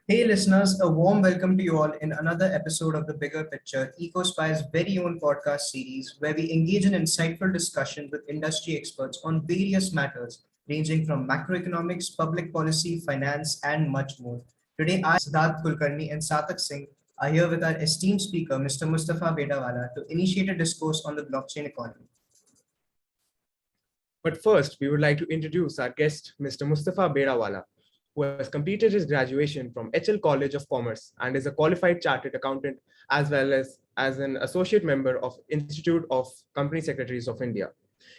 Hey listeners, a warm welcome to you all in another episode of The Bigger Picture, Ecospire's very own podcast series, where we engage in insightful discussion with industry experts on various matters ranging from macroeconomics, public policy, finance, and much more. Today, I, Siddharth Kulkarni, and Satak Singh are here with our esteemed speaker, Mr. Mustafa Bedawala, to initiate a discourse on the blockchain economy. But first, we would like to introduce our guest, Mr. Mustafa Bedawala, who has completed his graduation from HL College of Commerce and is a qualified chartered accountant as well as an associate member of Institute of Company Secretaries of India.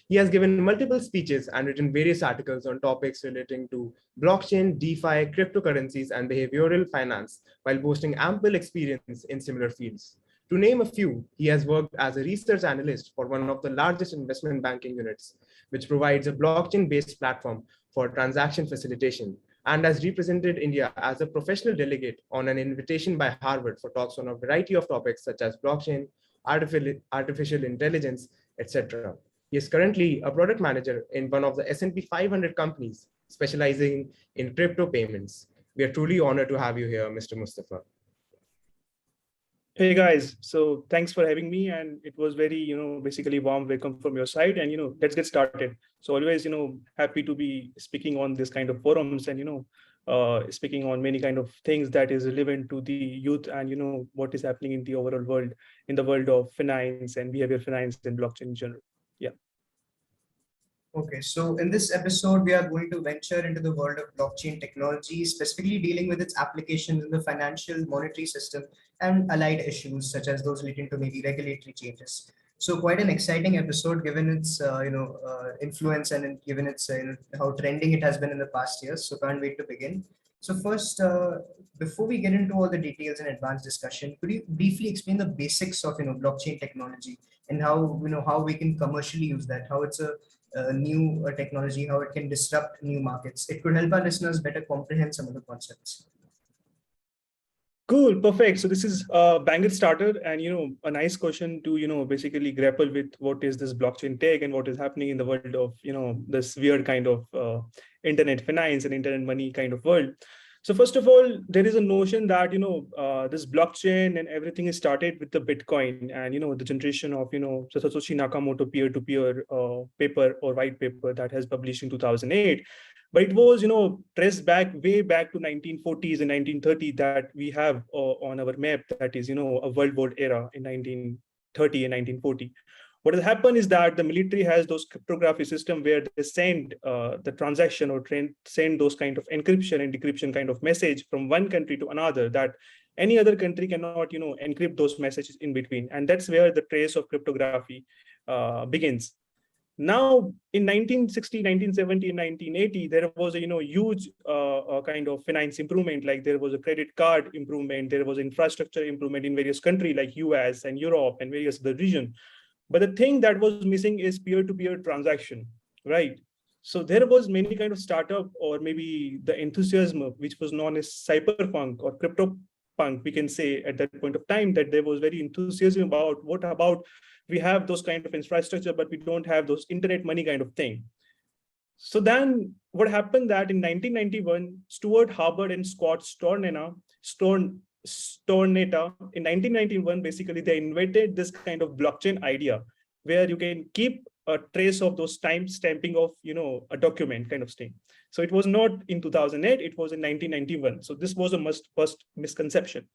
He has given multiple speeches and written various articles on topics relating to blockchain, DeFi, cryptocurrencies, and behavioral finance, while boasting ample experience in similar fields. To name a few, he has worked as a research analyst for one of the largest investment banking units, which provides a blockchain-based platform for transaction facilitation, and has represented India as a professional delegate on an invitation by Harvard for talks on a variety of topics such as blockchain, artificial intelligence, etc. He is currently a product manager in one of the S&P 500 companies specializing in crypto payments. We are truly honored to have you here, Mr. Mustafa. Hey guys, so thanks for having me, and it was very, basically warm welcome from your side, and let's get started. So always, happy to be speaking on this kind of forums, and speaking on many kind of things that is relevant to the youth, and what is happening in the overall world, in the world of finance and behavior finance and blockchain in general. Yeah. Okay, so in this episode, we are going to venture into the world of blockchain technology, specifically dealing with its applications in the financial monetary system and allied issues such as those relating to maybe regulatory changes. So quite an exciting episode given its influence and given its how trending it has been in the past years. So can't wait to begin. So first, before we get into all the details and advanced discussion, could you briefly explain the basics of blockchain technology and how we can commercially use that, how it's a new technology, how it can disrupt new markets. It could help our listeners better comprehend some of the concepts. Cool, perfect. So this is a banger starter, and a nice question to basically grapple with what is this blockchain tech and what is happening in the world of this weird kind of internet finance and internet money kind of world. So first of all, there is a notion that this blockchain and everything is started with the Bitcoin and the generation of Satoshi Nakamoto peer-to-peer paper or white paper that has published in 2008. But it was traced back way back to 1940s and 1930 that we have on our map, that is a World War era in 1930 and 1940. What has happened is that the military has those cryptography system where they send the transaction or send those kind of encryption and decryption kind of message from one country to another that any other country cannot, encrypt those messages in between. And that's where the trace of cryptography begins. Now, in 1960, 1970, and 1980, there was a huge kind of finance improvement. Like there was a credit card improvement, there was infrastructure improvement in various countries like US and Europe and various other regions. But the thing that was missing is peer-to-peer transaction, right? So there was many kind of startup or maybe the enthusiasm, which was known as cyberpunk or cryptopunk, we can say at that point of time that there was very enthusiasm about what about we have those kind of infrastructure, but we don't have those internet money kind of thing. So then what happened that in 1991, Stuart Hubbard and Scott Stornetta in 1991, basically they invented this kind of blockchain idea where you can keep a trace of those time stamping of a document kind of thing. So it was not in 2008, it was in 1991. So this was a first misconception.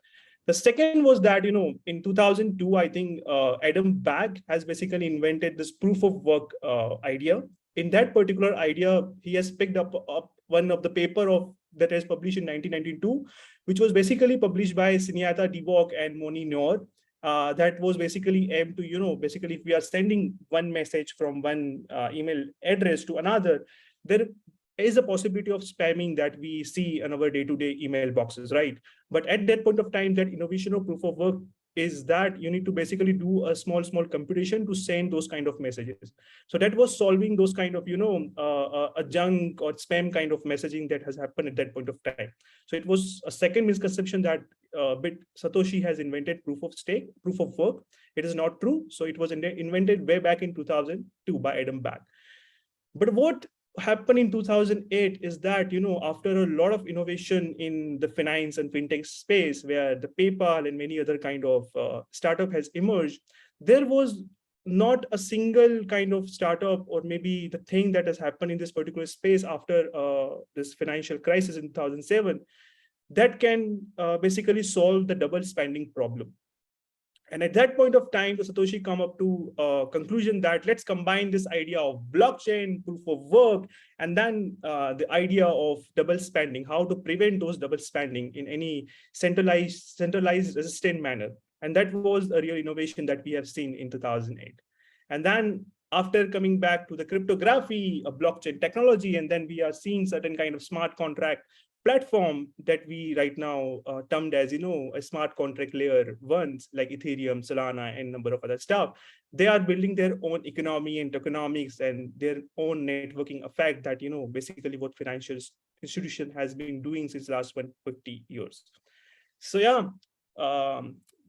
The second was that in 2002, I think Adam Back has basically invented this proof of work idea. In that particular idea, he has picked up one of the paper of that is published in 1992, which was basically published by Sinyata Divok and Moni Noor. That was basically aimed to, basically if we are sending one message from one email address to another, there is a possibility of spamming that we see in our day-to-day email boxes, right? But at that point of time, that innovation of proof of work is that you need to basically do a small computation to send those kind of messages. So that was solving those kind of, a junk or spam kind of messaging that has happened at that point of time. So it was a second misconception that Satoshi has invented proof of work. It is not true. So it was invented way back in 2002 by Adam Back. But what happened in 2008 is that, after a lot of innovation in the finance and fintech space, where the PayPal and many other kind of startup has emerged, there was not a single kind of startup or maybe the thing that has happened in this particular space after this financial crisis in 2007 that can basically solve the double spending problem. And at that point of time, the Satoshi come up to a conclusion that let's combine this idea of blockchain, proof of work, and then the idea of double spending, how to prevent those double spending in any centralized resistant manner. And that was a real innovation that we have seen in 2008. And then after coming back to the cryptography, a blockchain technology, and then we are seeing certain kind of smart contract platform that we right now termed as, a smart contract layer ones like Ethereum, Solana, and a number of other stuff. They are building their own economy and tokenomics and their own networking effect that, basically what financial institution has been doing since last 150 years. So yeah,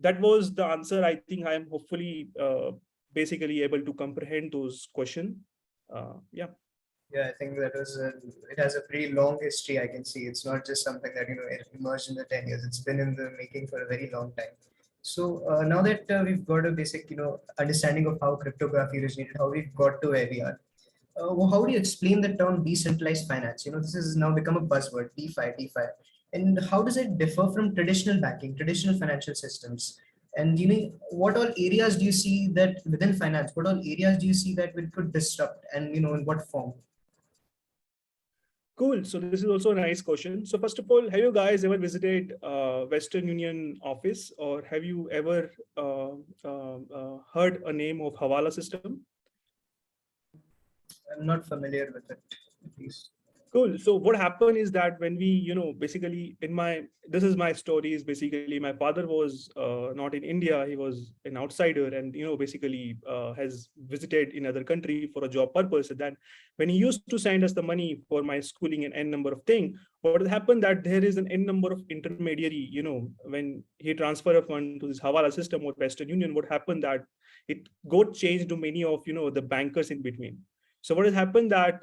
that was the answer. I think I am hopefully basically able to comprehend those questions. Yeah. Yeah, I think that it has a pretty long history. I can see it's not just something that, it emerged in the 10 years. It's been in the making for a very long time. So now that we've got a basic, understanding of how cryptography originated, how we've got to where we are, how do you explain the term decentralized finance? This has now become a buzzword, DeFi. And how does it differ from traditional banking, traditional financial systems? And what all areas do you see that within finance, what all areas do you see that it could disrupt, and in what form? Cool. So this is also a nice question. So first of all, have you guys ever visited Western Union office, or have you ever heard a name of Hawala system? I'm not familiar with it, at least. Cool. So what happened is that when we, basically this is my story is basically my father was not in India. He was an outsider and, basically has visited in other country for a job purpose. And then when he used to send us the money for my schooling and n number of things, what happened that there is an n number of intermediary, when he transfer a fund to this Hawala system or Western Union, what happened that it got changed to many of, the bankers in between. So what has happened that,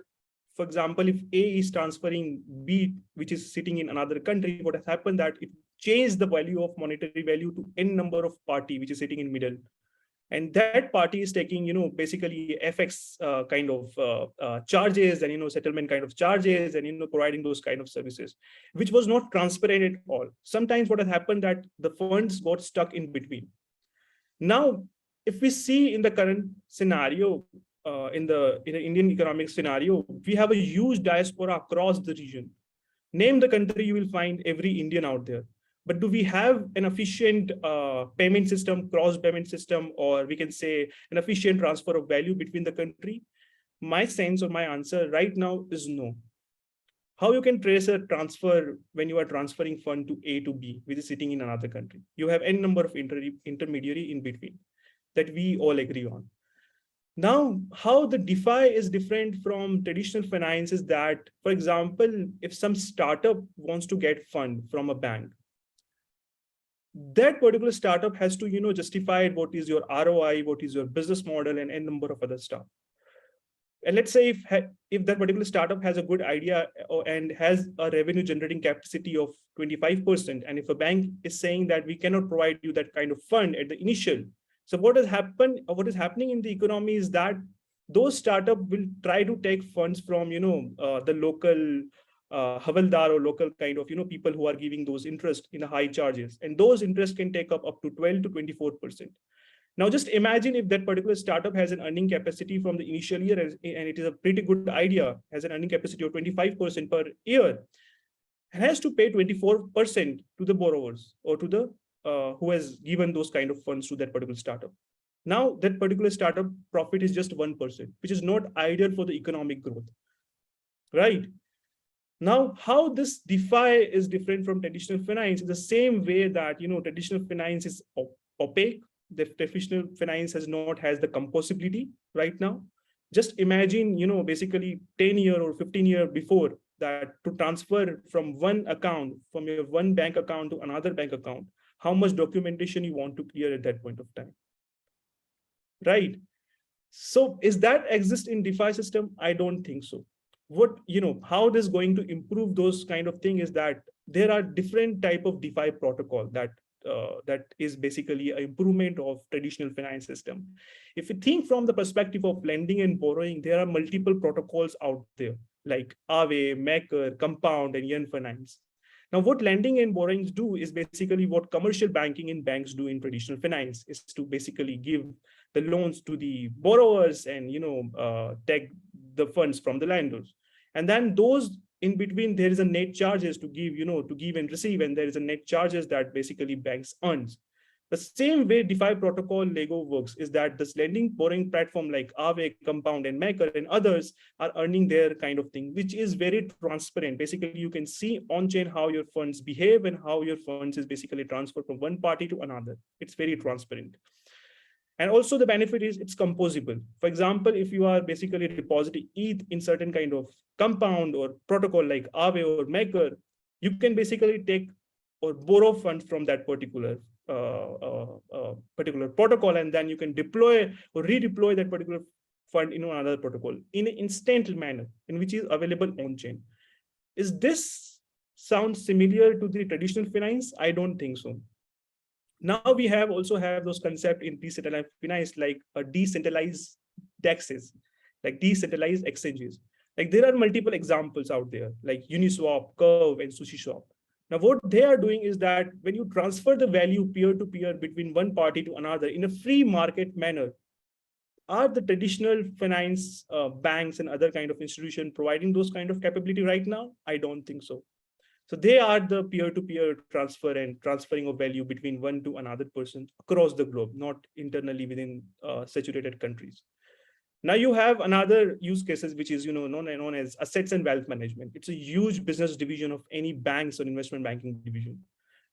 for example, if A is transferring B, which is sitting in another country, what has happened that it changed the value of monetary value to n number of party, which is sitting in middle. And that party is taking, basically FX kind of charges and, settlement kind of charges and, providing those kind of services, which was not transparent at all. Sometimes what has happened that the funds got stuck in between. Now, if we see in the current scenario, in the Indian economic scenario, we have a huge diaspora across the region. Name the country, you will find every Indian out there. But do we have an efficient payment system, cross payment system, or we can say an efficient transfer of value between the country? My sense or my answer right now is no. How you can trace a transfer when you are transferring fund to A to B, which is sitting in another country? You have n number of intermediary in between that we all agree on. Now, how the DeFi is different from traditional finance is that, for example, if some startup wants to get fund from a bank, that particular startup has to, justify what is your ROI, what is your business model, and a number of other stuff. And let's say if that particular startup has a good idea and has a revenue generating capacity of 25%, and if a bank is saying that we cannot provide you that kind of fund at the initial, so what has happened, what is happening in the economy is that those startups will try to take funds from, the local havaldar or local kind of, people who are giving those interest in the high charges. And those interest can take up to 12 to 24%. Now, just imagine if that particular startup has an earning capacity from the initial year, and it is a pretty good idea, has an earning capacity of 25% per year, and has to pay 24% to the borrowers or to the who has given those kind of funds to that particular startup. Now, that particular startup profit is just 1%, which is not ideal for the economic growth, right? Now, how this DeFi is different from traditional finance is the same way that, traditional finance is opaque. The traditional finance has the composability right now. Just imagine, basically 10 year or 15 year before that, to transfer from one account, from your one bank account to another bank account, how much documentation you want to clear at that point of time, right? So is that exist in DeFi system? I don't think so. what, how this is going to improve those kind of thing is that there are different type of DeFi protocol that is basically an improvement of traditional finance system. If you think from the perspective of lending and borrowing, there are multiple protocols out there like Aave, Maker, Compound, and Yen Finance. Now, what lending and borrowings do is basically what commercial banking and banks do in traditional finance, is to basically give the loans to the borrowers and take the funds from the lenders. And then those in between, there is a net charges to give and receive, and there is a net charges that basically banks earns. The same way DeFi protocol Lego works is that this lending borrowing platform like Aave, Compound, and Maker and others are earning their kind of thing, which is very transparent. Basically, you can see on-chain how your funds behave and how your funds is basically transferred from one party to another. It's very transparent. And also the benefit is it's composable. For example, if you are basically depositing ETH in certain kind of compound or protocol like Aave or Maker, you can basically take or borrow funds from that particular protocol, and then you can deploy or redeploy that particular fund in another protocol in an instant manner, in which is available on chain. Is this sound similar to the traditional finance? I don't think so. Now we also have those concepts in decentralized finance like decentralized DEXs, like decentralized exchanges. Like there are multiple examples out there like Uniswap, Curve, and SushiSwap. Now what they are doing is that when you transfer the value peer-to-peer between one party to another in a free market manner, are the traditional finance banks and other kind of institutions providing those kind of capability right now? I don't think so. So they are the peer-to-peer transfer and transferring of value between one to another person across the globe, not internally within saturated countries. Now you have another use cases, which is known as assets and wealth management. It's a huge business division of any banks or investment banking division.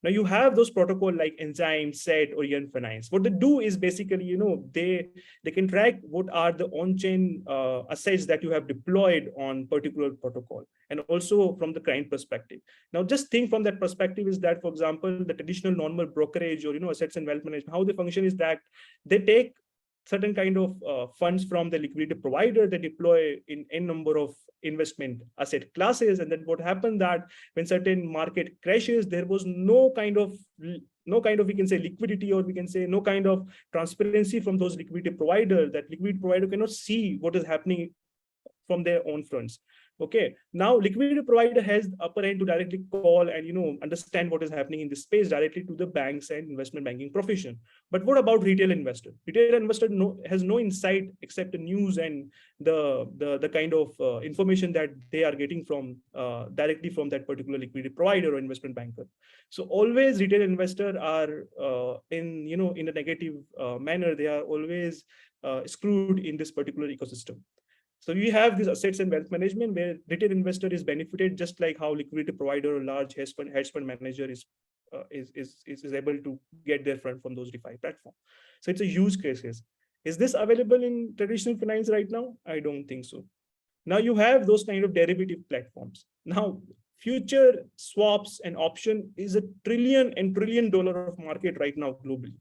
Now you have those protocol like Enzyme, SET, or Yen Finance. What they do is basically, they can track what are the on-chain assets that you have deployed on particular protocol, and also from the client perspective. Now just think from that perspective is that, for example, the traditional normal brokerage or assets and wealth management, how they function is that they take certain kind of funds from the liquidity provider, they deploy in n number of investment asset classes. And then what happened that when certain market crashes, there was no kind of we can say liquidity, or we can say no kind of transparency from those liquidity provider. That liquidity provider cannot see what is happening from their own fronts. Okay, now liquidity provider has upper hand to directly call and understand what is happening in this space directly to the banks and investment banking profession. But what about retail investor? Retail investor has no insight except the news and the kind of information that they are getting from directly from that particular liquidity provider or investment banker. So always retail investor are in a negative manner. They are always screwed in this particular ecosystem. So we have these assets and wealth management where retail investor is benefited, just like how liquidity provider or large hedge fund manager is able to get their fund from those DeFi platform. So it's a use cases. Is this available in traditional finance right now? I don't think so. Now you have those kind of derivative platforms. Now future swaps and option is $1 trillion of market right now globally.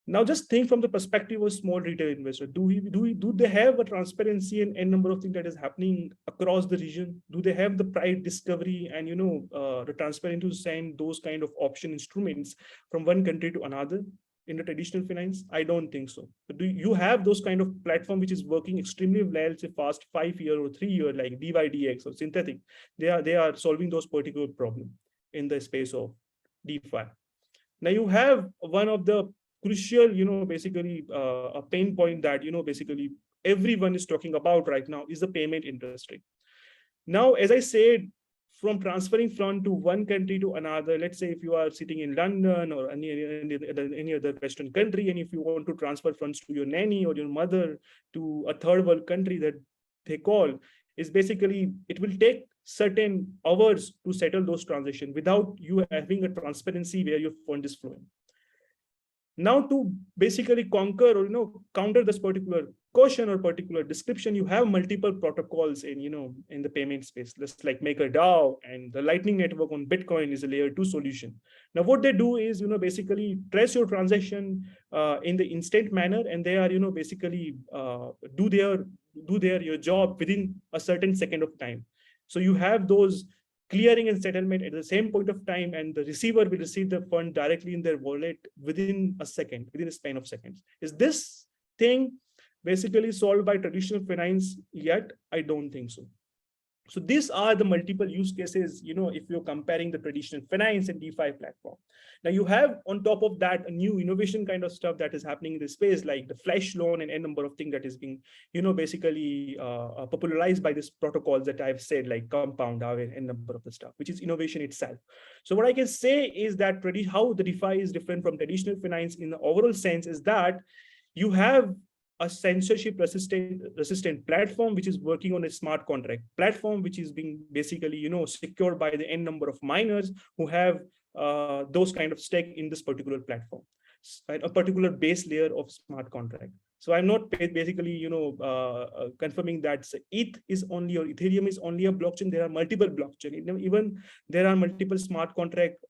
Now, just think from the perspective of small retail investor. Do they have a transparency and n number of things that is happening across the region? Do they have the price discovery and the transparency to send those kind of option instruments from one country to another in the traditional finance? I don't think so. But do you have those kind of platform which is working extremely well, say past 5 year or 3 year, like DYDX or synthetic? They are solving those particular problem in the space of DeFi. Now you have one of the crucial, basically a pain point that, basically everyone is talking about right now is the payment industry. Now, as I said, from transferring funds to one country to another, let's say if you are sitting in London or any other Western country, and if you want to transfer funds to your nanny or your mother to a third world country that they call, is basically, it will take certain hours to settle those transactions without you having a transparency where your fund is flowing. Now to basically conquer or counter this particular question or particular description, you have multiple protocols in in the payment space, just like MakerDAO, and the Lightning Network on Bitcoin is a layer 2 solution. Now what they do is basically trace your transaction in the instant manner, and they are basically do their do your job within a certain second of time. So you have those clearing and settlement at the same point of time, and the receiver will receive the fund directly in their wallet within a second, within a span of seconds. Is this thing basically solved by traditional finance yet? I don't think so. So these are the multiple use cases, if you're comparing the traditional finance and DeFi platform. Now you have on top of that a new innovation kind of stuff that is happening in this space, like the flash loan and a number of things that is being, basically popularized by these protocols that I've said, like compound, Aave, and number of the stuff, which is innovation itself. So what I can say is that how the DeFi is different from traditional finance in the overall sense is that you have a censorship resistant platform which is working on a smart contract platform, which is being basically secured by the n number of miners who have those kind of stake in this particular platform, a particular base layer of smart contract. So I'm not basically confirming that ETH is only, or Ethereum is only a blockchain. There are multiple blockchain. Even there are multiple smart contract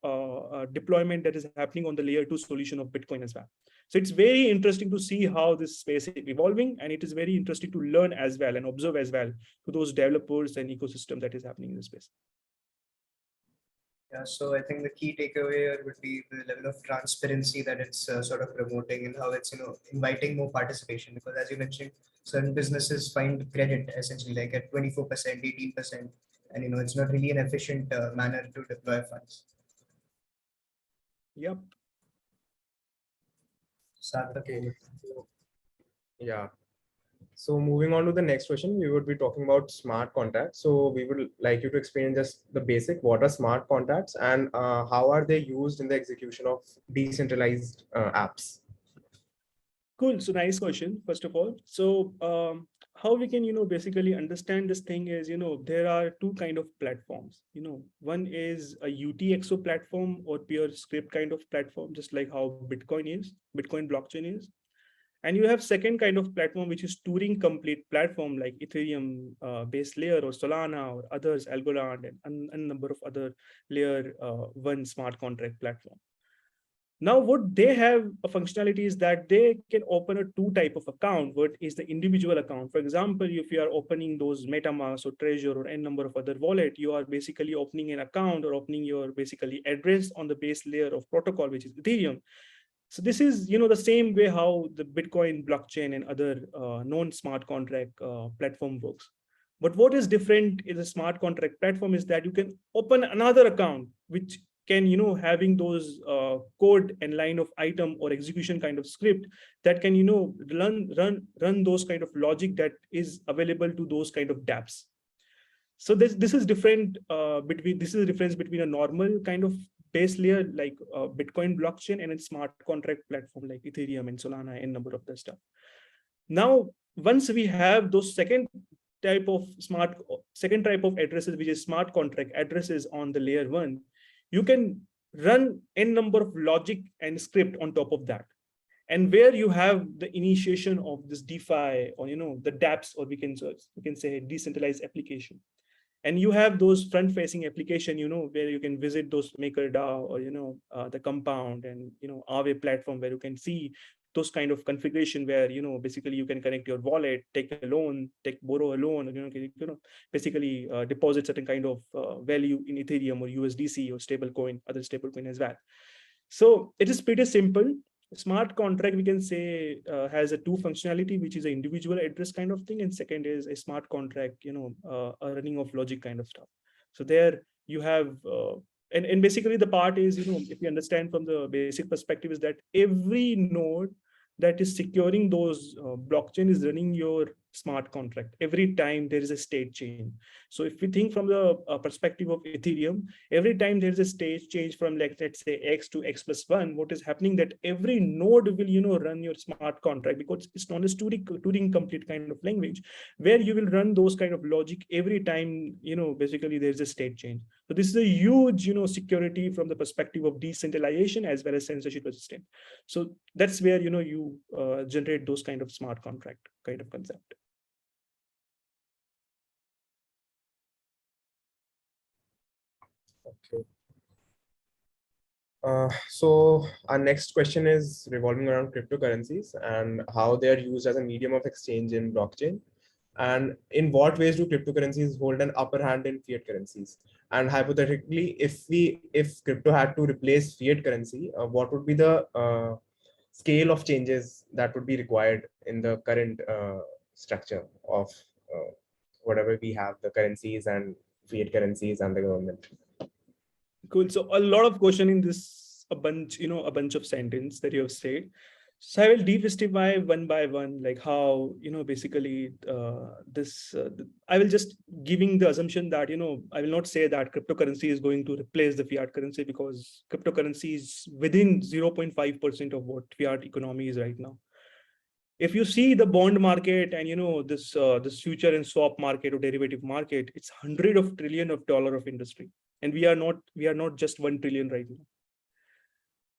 deployment that is happening on the layer 2 solution of Bitcoin as well. So it's very interesting to see how this space is evolving, and it is very interesting to learn as well and observe as well to those developers and ecosystem that is happening in this space. Yeah, so I think the key takeaway here would be the level of transparency that it's sort of promoting, and how it's inviting more participation. Because as you mentioned, certain businesses find credit essentially like at 24%, 18%, and it's not really an efficient manner to deploy funds. Yep. Okay. Yeah. So moving on to the next question, we would be talking about smart contracts. So we would like you to explain just the basic, what are smart contracts, and how are they used in the execution of decentralized apps? Cool. So nice question, first of all. So how we can, basically understand this thing is, there are two kind of platforms. One is a UTXO platform or pure script kind of platform, just like how Bitcoin blockchain is. And you have second kind of platform, which is Turing complete platform like Ethereum base layer or Solana or others, Algorand, and a number of other layer one smart contract platform. Now, what they have a functionality is that they can open a two type of account. What is the individual account? For example, if you are opening those MetaMask or Treasure or n number of other wallet, you are basically opening an account or opening your basically address on the base layer of protocol, which is Ethereum. So this is, the same way how the Bitcoin blockchain and other non-smart contract platform works. But what is different in a smart contract platform is that you can open another account, which can, having those code and line of item or execution kind of script that can, run those kind of logic that is available to those kind of dApps. So this is different this is the difference between a normal kind of base layer like Bitcoin blockchain and a smart contract platform like Ethereum and Solana and number of the stuff. Now, once we have those second type of addresses, which is smart contract addresses on the layer 1, you can run n number of logic and script on top of that. And where you have the initiation of this DeFi or the dApps, or we can say decentralized application. And you have those front-facing application, where you can visit those MakerDAO or the Compound and Aave platform, where you can see those kind of configuration where basically you can connect your wallet, take a loan, borrow a loan, basically deposit certain kind of value in Ethereum or USDC or stablecoin, other stablecoin as well. So it is pretty simple. Smart contract, we can say, has a two functionality, which is an individual address kind of thing, and second is a smart contract, a running of logic kind of stuff. So there you have, and basically the part is, if you understand from the basic perspective, is that every node that is securing those blockchain is running your smart contract every time there is a state change. So if we think from the perspective of Ethereum, every time there is a state change from, like, let's say X to X plus 1, what is happening that every node will run your smart contract, because it's not a Turing complete kind of language where you will run those kind of logic every time basically there's a state change. So this is a huge security from the perspective of decentralization as well as censorship resistant. So that's where you generate those kind of smart contract kind of concept. Okay. So our next question is revolving around cryptocurrencies and how they are used as a medium of exchange in blockchain. And in what ways do cryptocurrencies hold an upper hand in fiat currencies? And hypothetically, if crypto had to replace fiat currency, what would be the scale of changes that would be required in the current structure of whatever we have, the currencies and fiat currencies and the government? Cool. So a lot of question in this, a bunch of sentence that you have said. So I will demystify one by one, like how, basically I will just giving the assumption that, I will not say that cryptocurrency is going to replace the fiat currency, because cryptocurrency is within 0.5% of what fiat economy is right now. If you see the bond market and, this future and swap market or derivative market, it's hundreds of trillions of dollars of industry. And we are not just 1 trillion right now.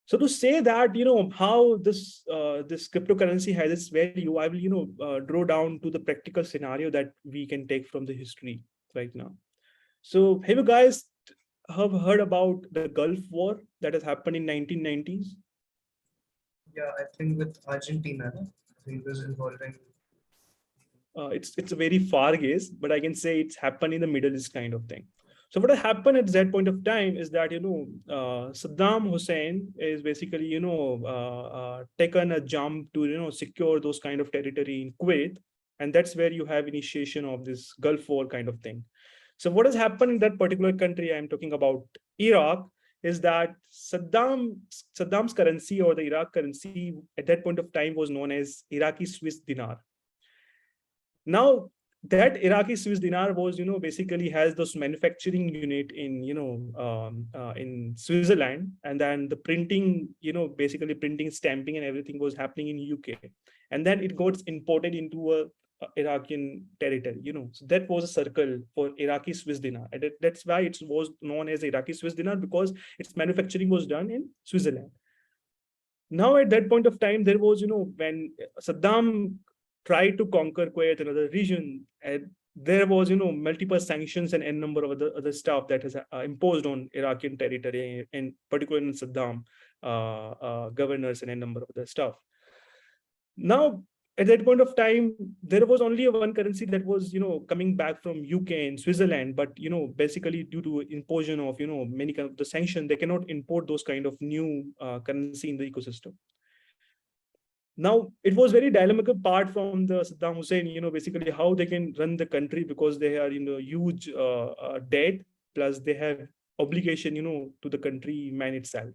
So to say that, how this cryptocurrency has its value, I will, draw down to the practical scenario that we can take from the history right now. So have you guys have heard about the Gulf War that has happened in 1990s? Yeah, I think with Argentina, it was involving. It's a very far guess, but I can say it's happened in the Middle East kind of thing. So what happened at that point of time is that, Saddam Hussein is basically, taken a jump to, secure those kind of territory in Kuwait. And that's where you have initiation of this Gulf War kind of thing. So what has happened in that particular country, I'm talking about Iraq, is that Saddam's currency, or the Iraq currency at that point of time, was known as Iraqi Swiss dinar. Now, that Iraqi Swiss dinar was, basically has those manufacturing unit in, in Switzerland, and then the printing, basically printing, stamping, and everything was happening in UK, and then it got imported into a Iraqi territory, So that was a circle for Iraqi Swiss dinar, and that's why it was known as Iraqi Swiss dinar, because its manufacturing was done in Switzerland. Now, at that point of time, there was, when Saddam tried to conquer Kuwait, another region, and there was, multiple sanctions and n number of other stuff that has imposed on Iraqi territory, and particularly in Saddam governors and n number of other stuff. Now, at that point of time, there was only one currency that was, coming back from UK and Switzerland, but, basically due to imposition of, many kind of the sanction, they cannot import those kind of new currency in the ecosystem. Now, it was very dilemmatic part from the Saddam Hussein, basically how they can run the country, because they are, huge debt, plus they have obligation, to the country man itself.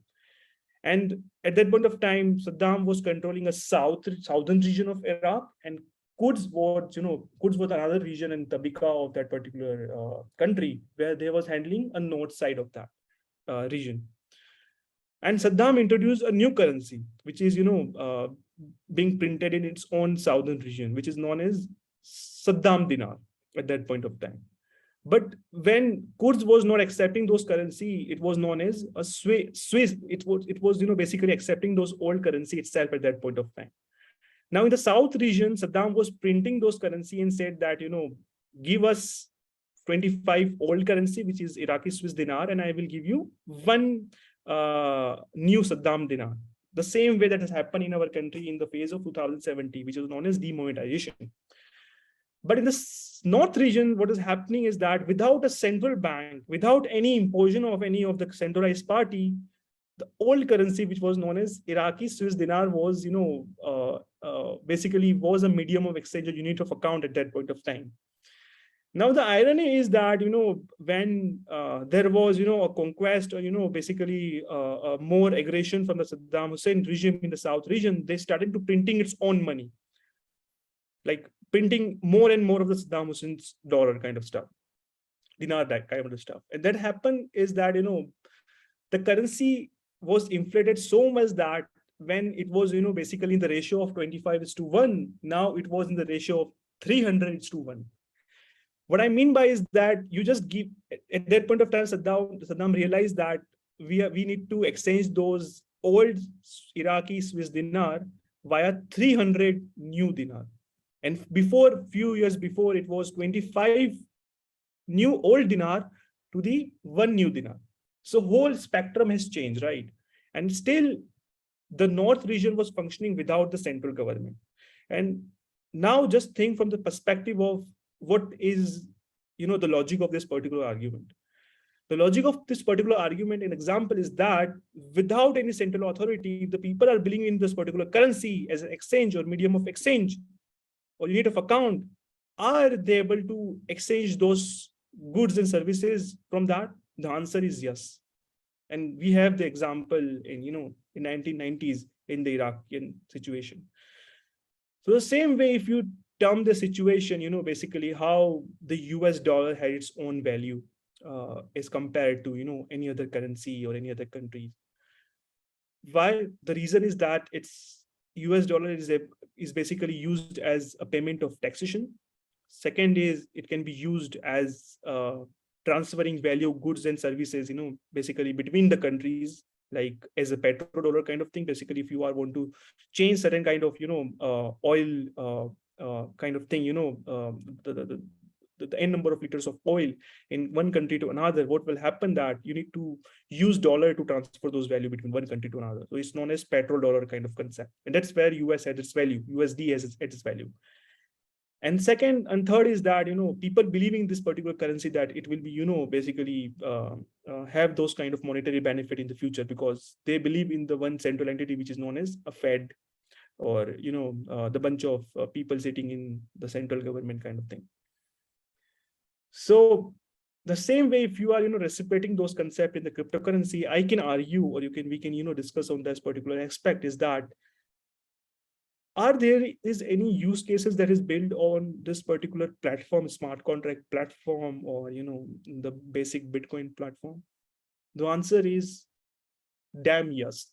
And at that point of time, Saddam was controlling a southern region of Iraq, and Quds was another region in Tabika of that particular country, where they was handling a north side of that region. And Saddam introduced a new currency, which is, being printed in its own southern region, which is known as Saddam dinar at that point of time. But when Quds was not accepting those currency, it was known as a Swiss. It was basically accepting those old currency itself at that point of time. Now, in the south region, Saddam was printing those currency and said that, give us 25 old currency, which is Iraqi Swiss dinar, and I will give you one new Saddam dinar. The same way that has happened in our country in the phase of 2017, which is known as demonetization. But in the north region, what is happening is that without a central bank, without any imposition of any of the centralized party, the old currency, which was known as Iraqi Swiss dinar, was, basically was a medium of exchange, a unit of account at that point of time. Now, the irony is that, when there was, a conquest, or, basically more aggression from the Saddam Hussein regime in the South region, they started to printing its own money, like printing more and more of the Saddam Hussein's dollar kind of stuff, dinar, that kind of stuff. And that happened is that, the currency was inflated so much that when it was, basically in the ratio of 25:1, now it was in the ratio of 300:1. What I mean by is that you just give, at that point of time, Saddam realized that we need to exchange those old Iraqi Swiss dinar via 300 new dinar. And before, few years before, it was 25 new old dinar to the one new dinar. So whole spectrum has changed, right? And still the north region was functioning without the central government. And Now just think from the perspective of what is, the logic of this particular argument. The logic of this particular argument, an example is that without any central authority, the people are believing in this particular currency as an exchange or medium of exchange or unit of account. Are they able to exchange those goods and services from that? The answer is yes. And we have the example in 1990s in the Iraqian situation. So the same way, if you term the situation, basically how the US dollar had its own value as compared to, any other currency or any other country. Why? The reason is that it's US dollar is basically used as a payment of taxation. Second is it can be used as transferring value of goods and services, basically between the countries, like as a petrodollar kind of thing. Basically, if you want to change certain kind of, oil kind of thing, the n number of liters of oil in one country to another, what will happen that you need to use dollar to transfer those value between one country to another. So it's known as petrodollar kind of concept. And that's where US has its value, USD has its value. And second and third is that, people believing this particular currency that it will be, basically have those kind of monetary benefit in the future, because they believe in the one central entity, which is known as a Fed, or, the bunch of people sitting in the central government kind of thing. So the same way, if you are, reciprocating those concepts in the cryptocurrency, I can argue, or we can, discuss on this particular aspect, is that is any use cases that is built on this particular platform, smart contract platform, or, the basic Bitcoin platform? The answer is damn yes.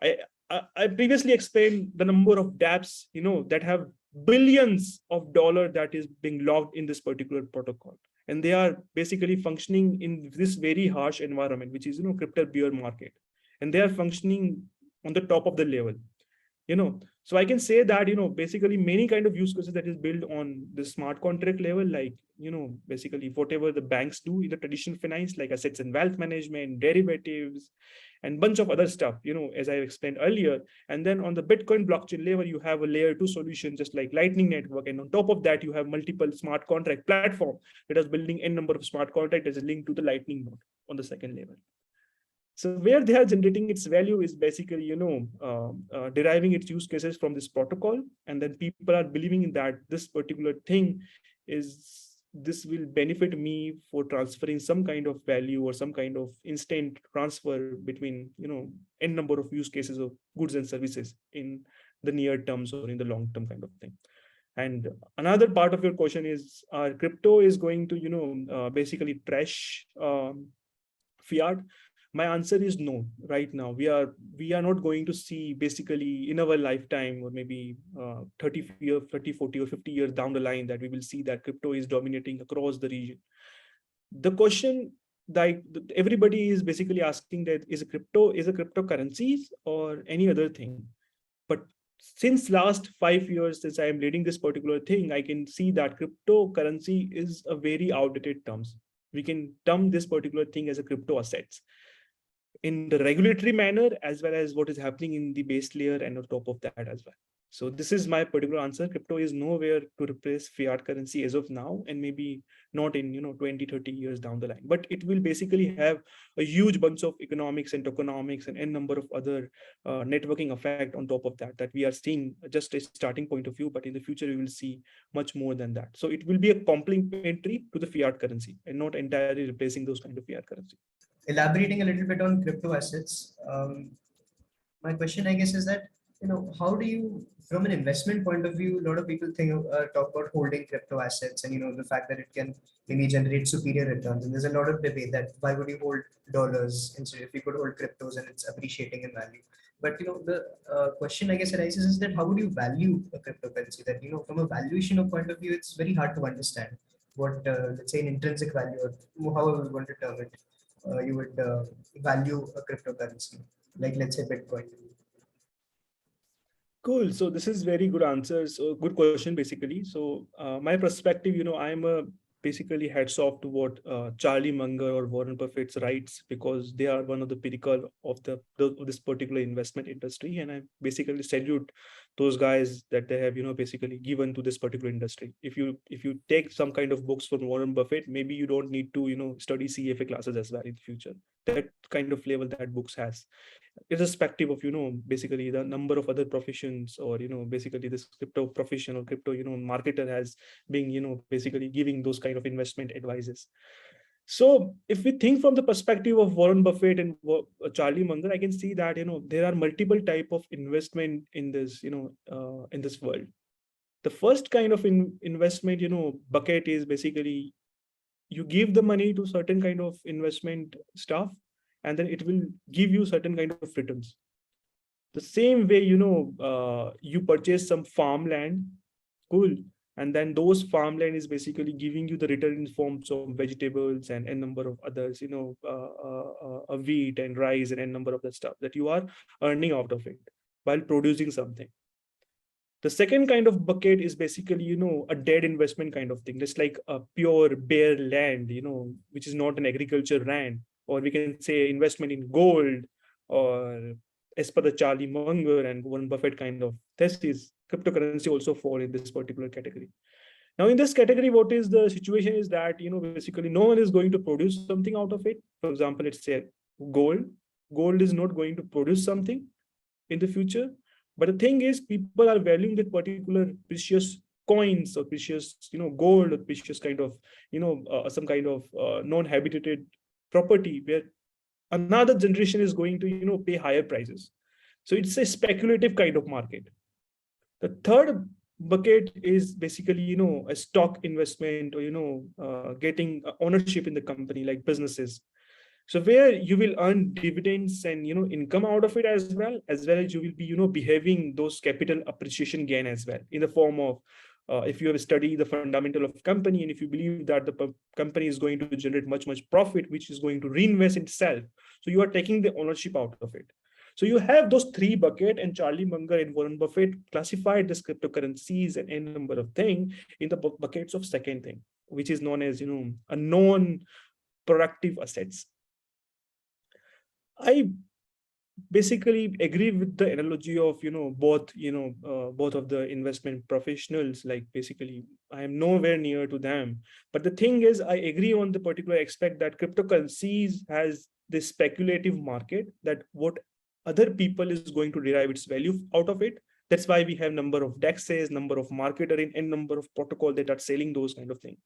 I previously explained the number of dApps, that have billions of dollars that is being logged in this particular protocol. And they are basically functioning in this very harsh environment, which is, crypto bear market. And they are functioning on the top of the level. So I can say that, basically many kind of use cases that is built on the smart contract level, like, basically whatever the banks do in the traditional finance, like assets and wealth management, derivatives, and bunch of other stuff, as I explained earlier. And then on the Bitcoin blockchain level, you have a layer 2 solution, just like Lightning Network. And on top of that, you have multiple smart contract platform that is building n number of smart contracts as a link to the Lightning node on the second level. So where they are generating its value is basically, deriving its use cases from this protocol. And then people are believing in that this particular thing this will benefit me for transferring some kind of value or some kind of instant transfer between, n number of use cases of goods and services in the near terms or in the long term kind of thing. And another part of your question is, crypto is going to, basically trash fiat? My answer is no. Right now, we are not going to see, basically in our lifetime, or maybe 30, 40 or 50 years down the line, that we will see that crypto is dominating across the region. The question that everybody is basically asking, that is a cryptocurrencies or any other thing? But since last 5 years, since I am leading this particular thing, I can see that cryptocurrency is a very outdated terms. We can term this particular thing as a crypto assets in the regulatory manner, as well as what is happening in the base layer and on top of that as well. So this is my particular answer. Crypto is nowhere to replace fiat currency as of now, and maybe not in 20, 30 years down the line. But it will basically have a huge bunch of economics and tokenomics and n number of other networking effect on top of that we are seeing just a starting point of view. But in the future, we will see much more than that. So it will be a complementary to the fiat currency and not entirely replacing those kind of fiat currency. Elaborating a little bit on crypto assets, my question, I guess, is that, how do you, from an investment point of view, a lot of people talk about holding crypto assets and, the fact that it can maybe generate superior returns. And there's a lot of debate that why would you hold dollars instead if you could hold cryptos and it's appreciating in value. But, the question, I guess, arises is that how would you value a cryptocurrency? That, from a valuation point of view, it's very hard to understand what, let's say, an intrinsic value, or however we want to term it. You would value a cryptocurrency, like let's say Bitcoin. Cool. So this is very good answer. So good question, basically. So my perspective, I'm a basically hats off to what Charlie Munger or Warren Buffett writes, because they are one of the pinnacle of this particular investment industry. And I basically salute those guys that they have, basically given to this particular industry. If you take some kind of books from Warren Buffett, maybe you don't need to, study CFA classes as well in the future. That kind of level that books has, irrespective of, basically the number of other professions, or, basically this crypto profession or crypto, marketer has been, basically giving those kind of investment advices. So if we think from the perspective of Warren Buffett and Charlie Munger, I can see that, there are multiple type of investment in this, in this world. The first kind of investment, bucket is basically you give the money to certain kind of investment stuff, and then it will give you certain kind of returns. The same way, you purchase some farmland, cool, and then those farmland is basically giving you the return in forms of vegetables and a number of others, wheat and rice and a number of the stuff that you are earning out of it while producing something. The second kind of bucket is basically, a dead investment kind of thing, just like a pure bare land, which is not an agriculture land, or we can say investment in gold, or as per the Charlie Munger and Warren Buffett kind of thesis, cryptocurrency also fall in this particular category. Now, in this category, what is the situation is that, basically no one is going to produce something out of it. For example, let's say gold. Gold is not going to produce something in the future. But the thing is, people are valuing that particular precious coins or precious, gold or precious kind of, some kind of non-habitated property where another generation is going to, pay higher prices. So it's a speculative kind of market. The third bucket is basically, a stock investment or, getting ownership in the company like businesses. So where you will earn dividends and, income out of it as well as you will be, behaving those capital appreciation gain as well in the form of, if you have studied the fundamental of company, and if you believe that the company is going to generate much profit, which is going to reinvest itself. So you are taking the ownership out of it. So you have those three buckets, and Charlie Munger and Warren Buffett classified this cryptocurrencies and a number of things in the buckets of second thing, which is known as, a non-productive assets. I basically agree with the analogy of, both of the investment professionals. Like basically, I am nowhere near to them. But the thing is, I agree on the particular aspect that cryptocurrencies has this speculative market, that what other people is going to derive its value out of it. That's why we have number of DEXs, number of marketer and number of protocol that are selling those kind of things.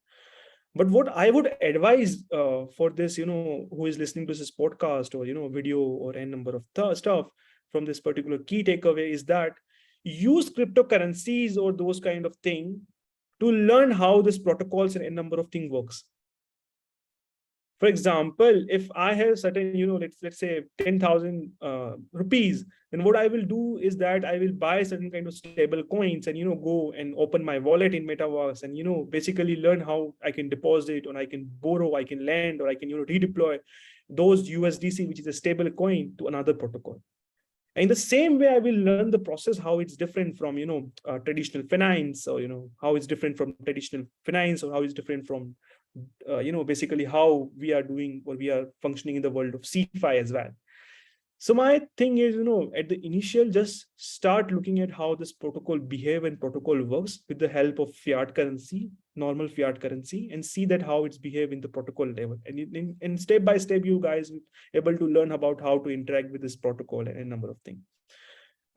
But what I would advise for this, who is listening to this podcast or, video or a number of stuff from this particular key takeaway is that use cryptocurrencies or those kind of thing to learn how this protocols and a number of things works. For example, if I have certain, let's say 10,000 rupees, then what I will do is that I will buy certain kind of stable coins and, go and open my wallet in Metaverse and, basically learn how I can deposit, or I can borrow, I can lend, or I can, redeploy those USDC, which is a stable coin, to another protocol. And in the same way, I will learn the process, how it's different from, traditional finance, or, how it's different from traditional finance, or how it's different from, basically how we are doing or we are functioning in the world of CeFi as well. So my thing is, at the initial, just start looking at how this protocol behave and protocol works with the help of fiat currency, normal fiat currency, and see that how it's behave in the protocol level. And step by step, you guys able to learn about how to interact with this protocol and a number of things.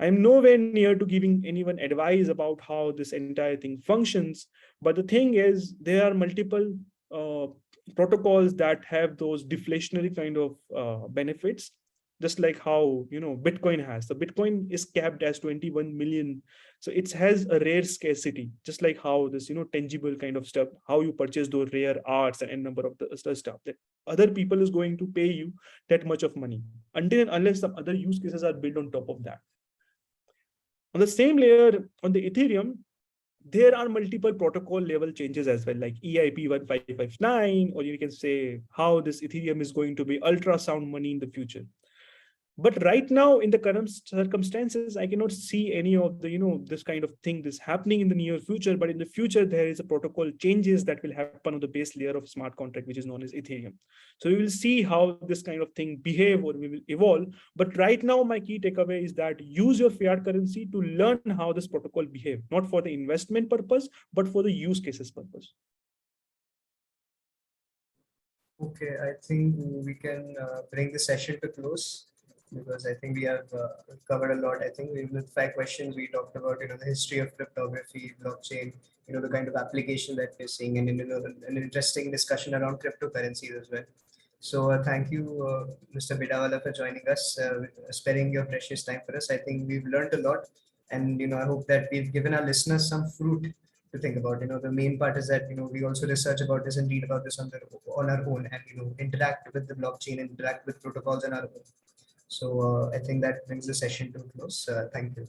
I'm nowhere near to giving anyone advice about how this entire thing functions. But the thing is, there are multiple protocols that have those deflationary kind of benefits, just like how Bitcoin has. The Bitcoin is capped as 21 million, so it has a rare scarcity, just like how this tangible kind of stuff, how you purchase those rare arts and a number of the stuff that other people is going to pay you that much of money, until and unless some other use cases are built on top of that. On the same layer, on the Ethereum, there are multiple protocol level changes as well, like EIP 1559, or you can say how this Ethereum is going to be ultrasound money in the future. But right now, in the current circumstances, I cannot see any of the, this kind of thing this happening in the near future. But in the future, there is a protocol changes that will happen on the base layer of smart contract, which is known as Ethereum. So we will see how this kind of thing behave or we will evolve. But right now, my key takeaway is that use your fiat currency to learn how this protocol behave, not for the investment purpose, but for the use cases purpose. Okay, I think we can bring the session to close, because I think we have covered a lot. I think with 5 questions we talked about, the history of cryptography, blockchain, the kind of application that we're seeing, and an interesting discussion around cryptocurrencies as well. So thank you, Mr. Bedawala, for joining us, sparing your precious time for us. I think we've learned a lot, and I hope that we've given our listeners some fruit to think about. The main part is that we also research about this and read about this on our own, and interact with the blockchain, interact with protocols on our own. So I think that brings the session to a close. Thank you.